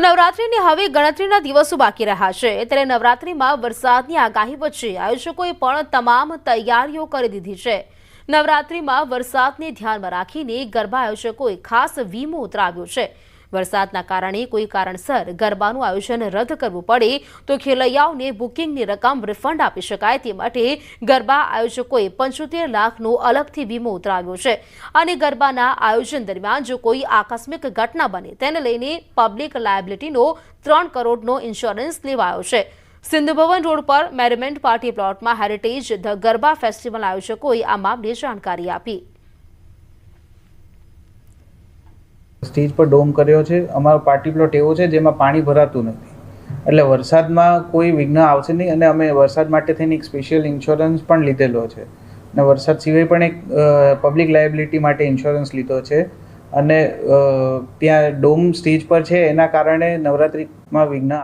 તો નવરાત્રિની હવે ગણતરીના દિવસો બાકી રહ્યા છે, ત્યારે નવરાત્રિમાં વરસાદની આગાહી વચ્ચે આયોજકોએ પણ તમામ તૈયારીઓ કરી દીધી છે। નવરાત્રિમાં વરસાદને ધ્યાનમાં રાખીને ગરબા આયોજકોએ ખાસ વીમો ઉતરાવ્યો છે। વરસાદના કારણે કોઈ કારણસર ગરબાનું આયોજન રદ કરવું પડે તો ખેલૈયાઓને બુકિંગની રકમ રિફંડ આપી શકાય તે માટે ગરબા આયોજકોએ 75 લાખનો અલગથી વીમો ઉતરાવ્યો છે અને ગરબાના આયોજન દરમિયાન જો કોઈ આકસ્મિક ઘટના બને તેને લઈને પબ્લિક લાયબિલિટીનો 3 કરોડનો ઇન્સ્યોરન્સ લેવાયો છે। સિંધુ ભવન રોડ પર મેરીમેન્ટ પાર્ટી પ્લોટમાં હેરિટેજ ધ ગરબા ફેસ્ટિવલ આયોજકોએ આ મામલે જાણકારી આપી। સ્ટેજ પર ડોમ કર્યો છે। અમારો પાર્ટી પ્લોટ એવો છે જેમાં પાણી ભરાતું નથી, એટલે વરસાદમાં કોઈ વિઘ્ન આવશે નહીં અને અમે વરસાદ માટે થઈને એક સ્પેશિયલ ઇન્સ્યોરન્સ પણ લીધેલો છે અને વરસાદ સિવાય પણ એક પબ્લિક લાયબિલિટી માટે ઇન્સ્યોરન્સ લીધો છે અને ત્યાં ડોમ સ્ટેજ પર છે એના કારણે નવરાત્રિમાં વિઘ્ન